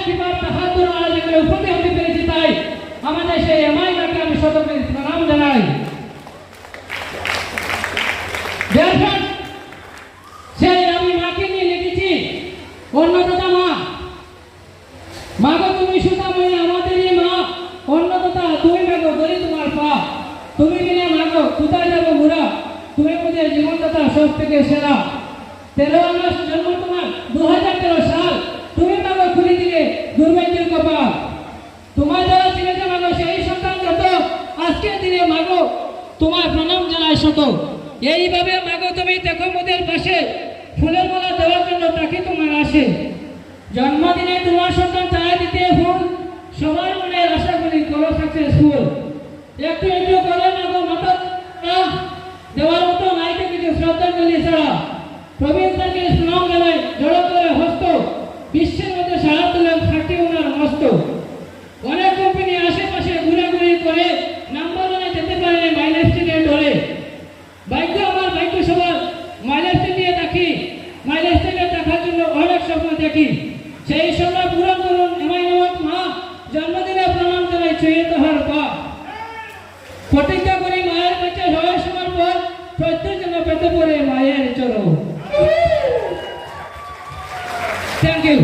কিবার তাহাদুর আয়োজনে উপস্থিত হতে পেরেছি, তাই আমাদের সেই এমআই মাকে আমি শতকোটি প্রণাম জানাই। সেই আমি মাকে নিয়ে লিখেছি অন্নদাতা মা। মাগো তুমি সুতাময়ী আমাদেরই মা, অন্নদাতা তুমি মাগো ধরি তোমার পা। তুমি বিনে মাগো কোথায় যাবো ঘোরা, তুমি মুঝে জীবনদাতা সব থেকে সেরা। 13 আগস্ট জন্ম তোমার 2013 সাল, তুমি মাগো খুলে দিলে দুর্ভাগ্যের কপাল। তোমার যারা চিনেছে মাগো সেই সন্তান যত, আজকের দিনে মাগো তোমার প্রণাম জানাই শত। এইভাবে মাগো তুমি দেখো মোদের পাশে, ফুলের মালা দেওয়ার জন্য তাকে তোমার আসে। জন্মদিনে তোমার সন্তান চায় দিতে ফুল, সবার মনে আশা করি করো সাকসেসফুল। একটু একটু করে মাগো মাথা দেওয়ার মতো নাইকে কিছু শ্রদ্ধাঞ্জলি ছাড়া। প্রবীণ তাকে প্রণাম জানাই জড়ো করে হস্ত, বিশ্বের মধ্যে সারা তুলেন থাকি ওনার মস্ত। অনেক কোম্পানি আশেপাশে ঘুরাঘুরি করে নাম্বার ওয়ানে যেতে পারে মাইলেজ স্ট্রিটের ধরে। ভাগ্য আমার ভাগ্য সবার মাইলেজ স্ট্রিটে থাকি, মাইলেজ স্ট্রিটে দেখার জন্য অনেক স্বপ্ন দেখি। সেই স্বপ্ন পূরণ করুন এমআই নামক মা, জন্মদিনে প্রণাম জানাই ছুঁয়ে তোহার পা। প্রতিজ্ঞা করি মায়ের কাছে সবাই সবার পর, প্রত্যেক যেন পেতে পড়ে মায়ের চরণ। Thank you.